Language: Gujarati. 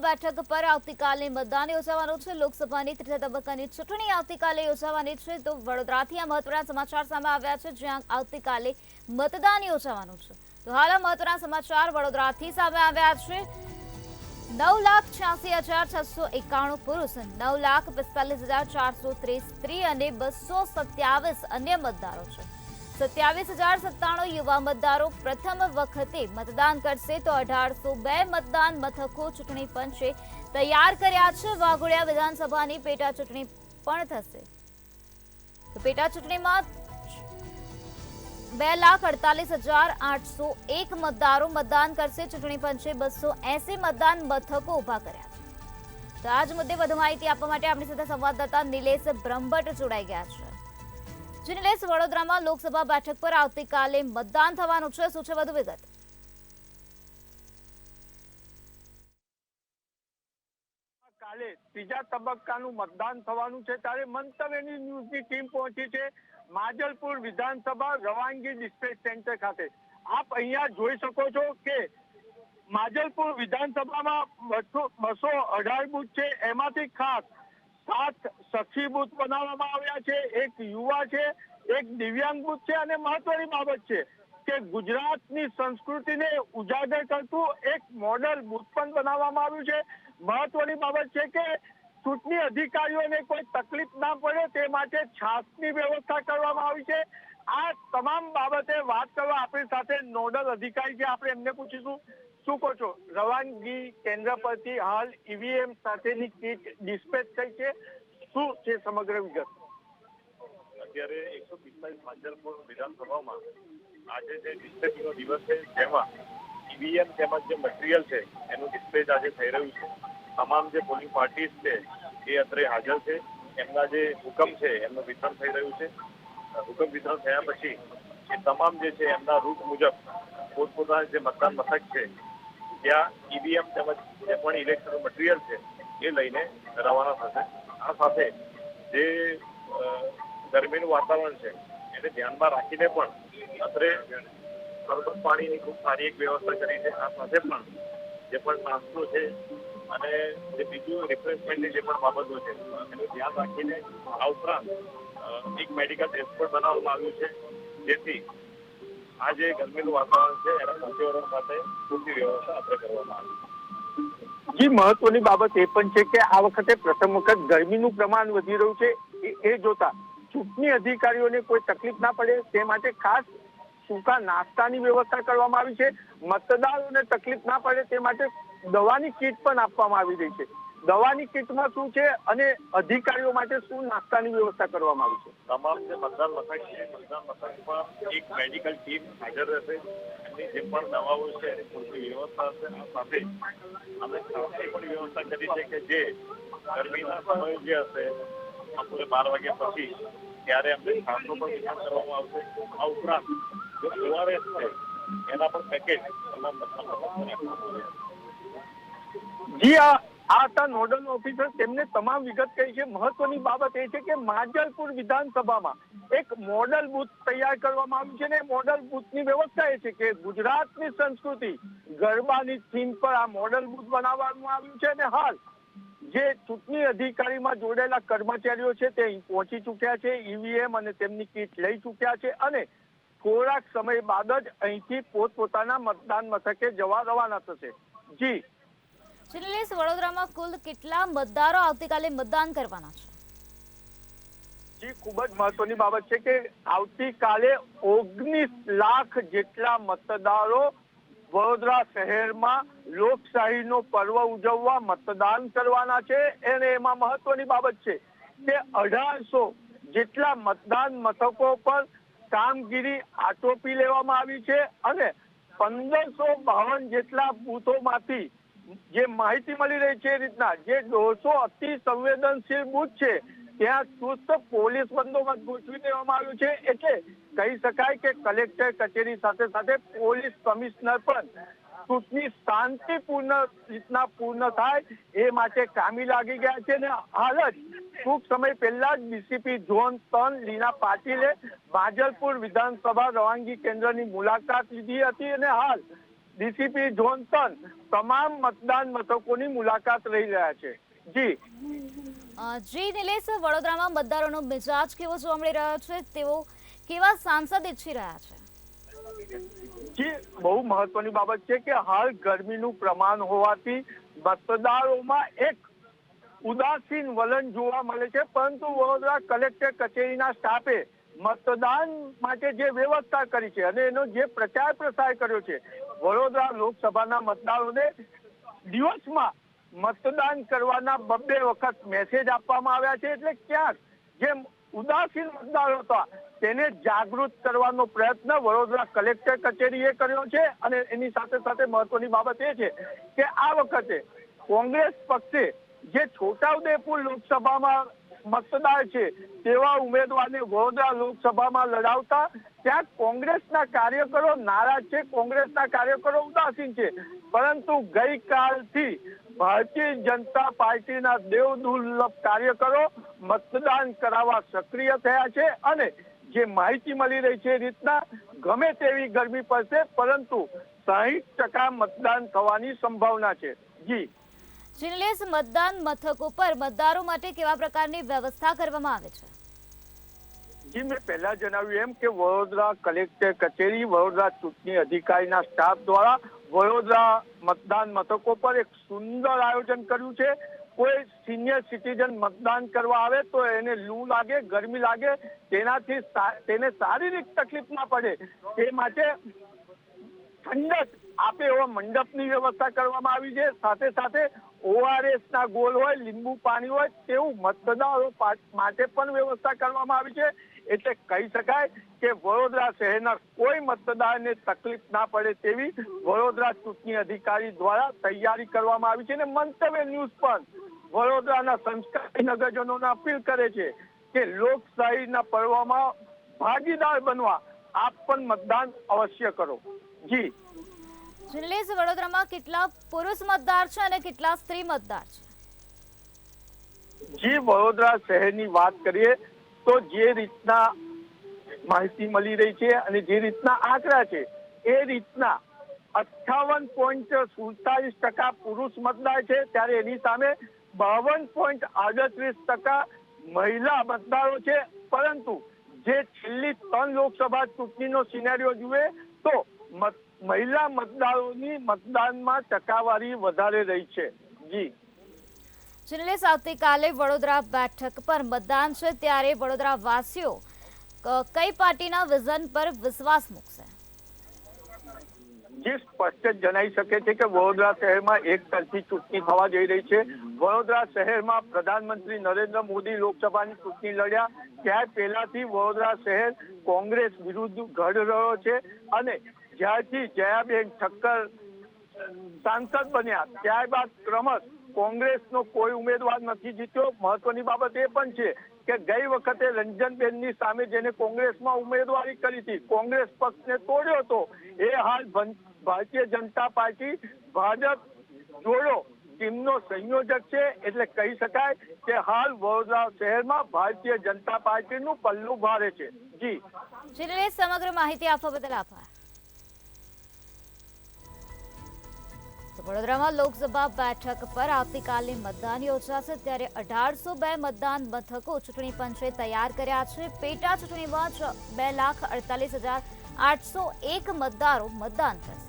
બેઠક પર આવતીકાલે મતદાન યોજાવાનું છે। લોકસભાની ત્રીજા તબક્કાની ચૂંટણી આવતીકાલે યોજાવાની છે। તો વડોદરાથી આ મહત્વના સમાચાર સામે આવ્યા છે, જ્યાં આવતીકાલે મતદાન યોજાવાનું છે। તો હાલ આ મહત્વના સમાચાર વડોદરાથી સામે આવ્યા છે। 9,86,691 પુરુષ, 9,45,430 સ્ત્રી અને 227 અન્ય મતદારો છે। 27,097 યુવા મતદારો પ્રથમ વખતે મતદાન કરશે। તો 1802 મતદાન મથકો ચૂંટણી પંચે તૈયાર કર્યા છે। વાઘોડિયા વિધાનસભાની પેટા ચૂંટણી પણ થશે। તો પેટા ચૂંટણીમાં 2,48,801 મતદારો મતદાન કરશે। ચૂંટણી પંચે 280 મતદાન મથકો ઉભા કર્યા છે। તો આજ મુદ્દે વધુ માહિતી આપવા માટે આપણી સાથે સંવાદદાતા નિલેશ બ્રહ્મભટ્ટ જોડાઈ ગયા છે। નિલેશ, વડોદરામાં લોકસભા બેઠક પર આવતીકાલે મતદાન થવાનું છે, શું છે વધુ વિગત? કાલે ત્રીજા તબક્કાનું મતદાન થવાનું છે, ત્યારે મંતવ્યની ન્યૂઝની ટીમ પહોંચી છે માજલપુર વિધાનસભા રવાંગી ડિસ્ટ્રિક્ટ સેન્ટર ખાતે। આપ અહીંયા જોઈ શકો છો કે માજલપુર વિધાનસભામાં 218 બૂથ છે, એમાંથી ખાસ 7 સખી બૂથ બનાવવામાં આવ્યા છે, એક યુવા છે, એક દિવ્યાંગ બૂથ છે અને મહત્વની બાબત છે કે ગુજરાતની સંસ્કૃતિને ઉજાગર કરતું એક મોડલ બૂથ પણ બનાવવામાં આવ્યું છે। મહત્વની બાબત છે કે ચૂંટણી અધિકારીઓને કોઈ તકલીફ ના પડે તે માટે છાસની વ્યવસ્થા કરવામાં આવી છે। આ તમામ બાબતે વાત કરવા આપણી સાથે નોડલ અધિકારી છે, આપણે એમને પૂછીશું। શું કહો છો, રવાનગી કેન્દ્ર પરથી હાલ ઈવીએમ સાથેની કીટ ડિસ્પેચ થઈ છે, શું છે સમગ્ર વિગત? અત્યારે 145 માજલપુર વિધાનસભામાં આજે જે ડિસ્પેચનો દિવસ છે, જેમાં ઈવીએમ તેમજ જે મટીરિયલ છે એનું ડિસ્પેચ આજે થઈ રહ્યું છે। તમામ જે પોલિંગ પાર્ટીઝ છે એ અત્રે હાજર છે। એમના જે હુકમ છે એમનું વિતરણ થઈ રહ્યું છે। હુકમ વિતરણ થયા પછી એ તમામ જે છે એમના રૂટ મુજબ પોતપોતાના જે મતદાન મથક છે ત્યાં ઈવીએમ તેમજ જે પણ ઇલેક્શન મટીરિયલ છે એ લઈને રવાના થશે। આ સાથે જે ગરમીનું વાતાવરણ છે એને ધ્યાનમાં રાખીને પણ અત્રે સરબત પાણીની ખૂબ સારી એક વ્યવસ્થા કરી છે। આ સાથે પણ જે પણ નાસ્તો છે અને જે બીજું રિફ્રેશમેન્ટની જે પણ બાબતો છે એનું ધ્યાન રાખીને આ ઉપરાંત એક મેડિકલ ટેસ્ટ પણ બનાવવામાં આવ્યું છે, જેથી આ જે ગરમીનું વાતાવરણ છે એના પર્યાવરણ સાથે પૂરતી વ્યવસ્થા આપણે કરવામાં આવી છે। જી, મહત્વની બાબત એ પણ છે કે આ વખતે પ્રથમ વખત ગરમીનું પ્રમાણ વધી રહ્યું છે, એ જોતા ચૂંટણી અધિકારીઓને કોઈ તકલીફ ના પડે તે માટે ખાસ સૂકા નાસ્તાની વ્યવસ્થા કરવામાં આવી છે। મતદારોને તકલીફ ના પડે તે માટે દવાની કીટ પણ આપવામાં આવી રહી છે। દવાની કીટમાં શું છે અને અધિકારીઓ માટે શું નાસ્તાની વ્યવસ્થા કરવામાં આવી છે? તમામ જે મતદાન મથક છે મતદાન મથકમાં એક મેડિકલ ટીમ હાજર રહેશે। એમની જે પણ દવાઓ છે એની પૂરતી વ્યવસ્થા હશે। આ સાથે અમે છાસની પણ વ્યવસ્થા કરી છે કે જે ગરમીના સમય જે હશે બપોરે 12 વાગ્યા પછી ત્યારે અમને છાસનું પણ વિતરણ કરવામાં આવશે। આ ઉપરાંત જે ઓઆરએસ છે એના પણ પેકેજ તમામ મતદાન મથકોને આપવામાં આવે છે। જી, આ હતા નોડલ ઓફિસર, તેમને તમામ વિગત કહી છે। મહત્વની બાબત એ છે કે માજલપુર વિધાનસભામાં એક મોડલ બૂથ તૈયાર કરવામાં આવ્યું છે અને મોડલ બૂથની વ્યવસ્થા એ છે કે ગુજરાતની સંસ્કૃતિ ગરબાની થીમ પર આ મોડલ બૂથ બનાવવામાં આવ્યું છે અને હાલ જે ચૂંટણી અધિકારીમાં જોડાયેલા કર્મચારીઓ છે તે અહીં પહોંચી ચૂક્યા છે, ઈવીએમ અને તેમની કીટ લઈ ચૂક્યા છે અને થોડાક સમય બાદ જ અહીંથી પોતપોતાના મતદાન મથકે જવા રવાના થશે। જી નિલેશ, વડોદરામાં કુલ કેટલા મતદારો આવતીકાલે મતદાન કરવાના છે? જી, ખૂબ જ મહત્વની બાબત છે કે આવતીકાલે 19 લાખ જેટલા મતદારો વડોદરા શહેરમાં લોકશાહીનો પર્વ ઉજવવા મતદાન કરવાના છે અને એમાં મહત્વની બાબત છે કે 1800 જેટલા મતદાન મથકો પર કામગીરી આટોપી લેવામાં આવી છે અને 1552 જેટલા બૂથોમાંથી જે માહિતી મળી રહી છે એ રીતના જે 200 અતિ સંવેદનશીલ બૂથ છે ત્યાં ચુસ્ત પોલીસ બંદોબસ્ત ગોઠવી દેવામાં આવ્યું છે। એટલે કહી શકાય કે કલેક્ટર કચેરી સાથે સાથે પોલીસ કમિશનર પણ ચૂંટણી શાંતિપૂર્ણ રીતના પૂર્ણ થાય એ માટે કામી લાગી ગયા છે અને હાલ જ ટૂંક સમય પહેલા જ ડીસીપી ઝોન 3 લીના પાટીલે માજલપુર વિધાનસભા રવાંગી કેન્દ્રની મુલાકાત લીધી હતી અને હાલ ડીસીપી જોન્સન તમામ મતદાન મથકોની મુલાકાત લઈ રહ્યા છે. જી જી નિલેશ, વડોદરામાં મતદારોનો મિજાજ કેવો જોવા મળી રહ્યો છે? તેઓ કેવા સાંસદ ઈચ્છી રહ્યા છે? જી બહુ મહત્વની બાબત છે કે હાલ ગરમીનું પ્રમાણ હોવાથી મતદારોમાં એક ઉદાસીન વલણ જોવા મળે છે, પરંતુ વડોદરા કલેક્ટર કચેરીના સ્ટાફે મતદાન માટે જે વ્યવસ્થા કરી છે અને એનો જે પ્રચાર પ્રસાર કર્યો છે, વડોદરા લોકસભાના મતદારોને દિવસમાં મતદાન કરવાના 2 વખત મેસેજ આપવામાં આવ્યા છે. એટલે ક્યાંક જે ઉદાસીન મતદારો હતા તેને જાગૃત કરવાનો પ્રયત્ન વડોદરા કલેક્ટર કચેરીએ કર્યો છે. અને એની સાથે સાથે મહત્વની બાબત એ છે કે આ વખતે કોંગ્રેસ પક્ષે જે છોટાઉદેપુર લોકસભામાં મતદાર છે તેવા ઉમેદવારને વડોદરા લોકસભામાં લડાવતા ત્યાં કોંગ્રેસના કાર્યકરો નારાજ છે, કોંગ્રેસના કાર્યકરો ઉદાસીન છે. પરંતુ ગઈકાલથી ભારતીય જનતા પાર્ટીના દેવદુર્લભ કાર્યકરો મતદાન કરાવવા સક્રિય થયા છે. અને જે માહિતી મળી રહી છે એ રીતના ગમે તેવી ગરમી પડશે, પરંતુ 60% મતદાન થવાની સંભાવના છે. જી નિલેશ, મતદાન મથકો પર મતદારો માટે કેવા પ્રકારની વ્યવસ્થા કરવામાં આવે છે? જી મેં પહેલા જણાવ્યું એમ કે વડોદરા કલેક્ટર કચેરી, વડોદરા ચૂંટણી અધિકારીના સ્ટાફ દ્વારા વડોદરા મતદાન મથકો પર એક સુંદર આયોજન કર્યું છે. કોઈ સિનિયર સિટીઝન મતદાન કરવા આવે તો એને લૂ લાગે, ગરમી લાગે, તેનાથી તેને શારીરિક તકલીફ ના પડે તે માટે ઠંડક આપે એવા મંડપની વ્યવસ્થા કરવામાં આવી છે. સાથે સાથે ORS ના ગોળ હોય, લીંબુ પાણી હોય તેવું મતદારો માટે પણ વ્યવસ્થા કરવામાં આવી છે. એટલે કહી શકાય કે વડોદરા શહેરના કોઈ મતદારને તકલીફ ના પડે તેવી વડોદરા ચૂંટણી અધિકારી દ્વારા તૈયારી કરવામાં આવી છે. અને મંતવ્ય ન્યૂઝ પણ વડોદરાના સંસ્કારી નગરજનોને અપીલ કરે છે કે લોકશાહીના પર્વમાં ભાગીદાર બનવા આપ પણ મતદાન અવશ્ય કરો. જી નિલેશ, વડોદરામાં કેટલા પુરુષ મતદાર છે અને કેટલા સ્ત્રી મતદાર છે? જી વડોદરા શહેરની વાત કરીએ તો જે રીતના માહિતી મળી રહી છે અને જે રીતના આંકડા છે એ રીતના 58.47% પુરુષ મતદાર છે, ત્યારે એની સામે 52.38% મહિલા મતદારો છે. પરંતુ જે છેલ્લી 3 લોકસભા ચૂંટણીનો સિનેરિયો જુએ તો મહિલા મતદારોની મતદાનમાં ટકાવારી વધારે રહી છે. જી નિલેશ, આવતીકાલે વડોદરા બેઠક પર મતદાન છે, ત્યારે વડોદરા વાસીઓ કઈ પાર્ટીના વિઝન પર વિશ્વાસ મૂકશે? જે સ્પષ્ટ જણાઈ શકે છે કે વડોદરા શહેરમાં એક તરફી ચૂંટણી થવા જઈ રહી છે. વડોદરા શહેરમાં પ્રધાનમંત્રી નરેન્દ્ર મોદી લોકસભાની ચૂંટણી લડ્યા ત્યાર પહેલાથી વડોદરા શહેર કોંગ્રેસ વિરુદ્ધ ઘડ રહ્યો છે. અને જ્યારથી જયાબેન ઠક્કર સાંસદ બન્યા ત્યારબાદ ક્રમશ કોંગ્રેસનો કોઈ ઉમેદવાર નથી જીત્યો. મહત્વની બાબત એ પણ છે કે ગઈ વખતે રંજનબેનની સામે જેને કોંગ્રેસમાં ઉમેદવારી કરી હતી, કોંગ્રેસ પક્ષને તોડ્યો હતો, એ હાલ ભારતીય જનતા પાર્ટી ભાજપ જોડો ટીમનો સંયોજક છે. એટલે કહી શકાય કે હાલ વડોદરા શહેરમાં ભારતીય જનતા પાર્ટીનું પલ્લું ભારે છે. જી નિલેશ, સમગ્ર માહિતી આપવા બદલ આભાર. વડોદરામાં લોકસભા બેઠક પર આવતીકાલે મતદાન યોજાશે, ત્યારે 1802 મતદાન મથકો ચૂંટણી પંચે તૈયાર કર્યા છે. પેટા ચૂંટણીમાં 2,48,801 મતદારો મતદાન કરશે.